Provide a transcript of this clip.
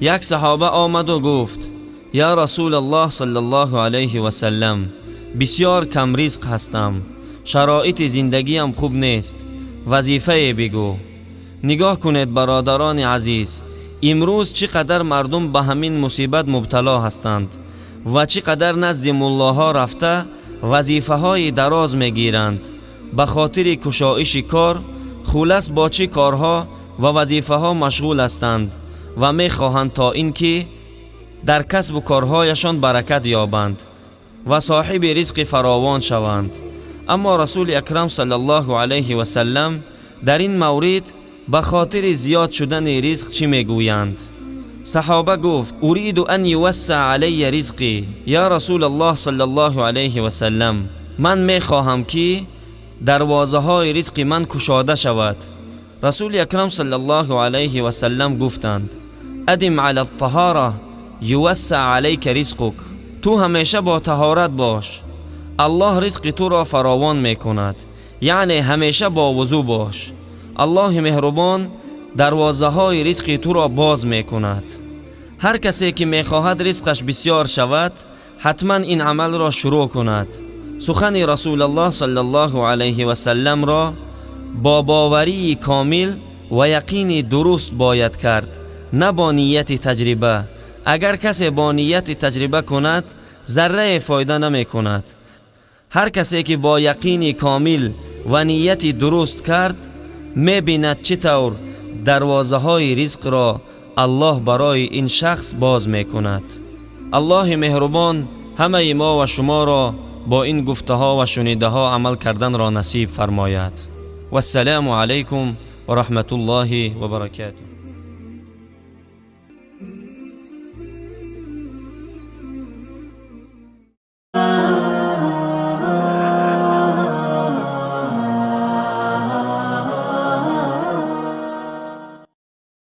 یک صحابه آمد و گفت یا رسول الله صلی الله علیه و سلم، بسیار کم رزق هستم، شرایط زندگیم خوب نیست، وظیفه بگو. نگاه کنید برادران عزیز، امروز چقدر مردم به همین مصیبت مبتلا هستند و چقدر نزد ملاها رفته وظیفه های دراز میگیرند به خاطر کشایش کار. خلاص با چه کارها و وظیفه ها مشغول هستند و میخواهند تا اینکه در کسب و کارهایشان برکت یابند و صاحب رزق فراوان شوند. اما رسول اکرم صلی الله علیه و سلم در این مورد به خاطر زیاد شدن رزق چی میگویند؟ صحابه گفت اريد ان يوسع علی رزقی، یا رسول الله صلی الله علیه و سلم، من میخواهم که دروازه های رزق من کشاده شود. رسول اکرم صلی الله علیه و سلم گفتند ادم علی الطهاره یوسع علیک رزقک، تو همیشه با طهارت باش، الله رزق تو را فراوان میکند. یعنی همیشه با وضو باش، الله مهربان دروازه های رزق تو را باز میکند. هر کسی که میخواهد رزقش بسیار شود حتما این عمل را شروع کند. سخن رسول الله صلی الله علیه و سلم را با باوری کامل و یقین درست باید کرد، نه با نیت تجربه. اگر کسی با نیت تجربه کند ذره فایده نمی کند. هر کسی که با یقین کامل و نیت درست کرد می بیند چطور دروازه های رزق را الله برای این شخص باز می کند. الله مهربان همه ما و شما را با این گفته ها و شنیده ها عمل کردن را نصیب فرماید. و السلام علیکم و رحمت الله و برکاته.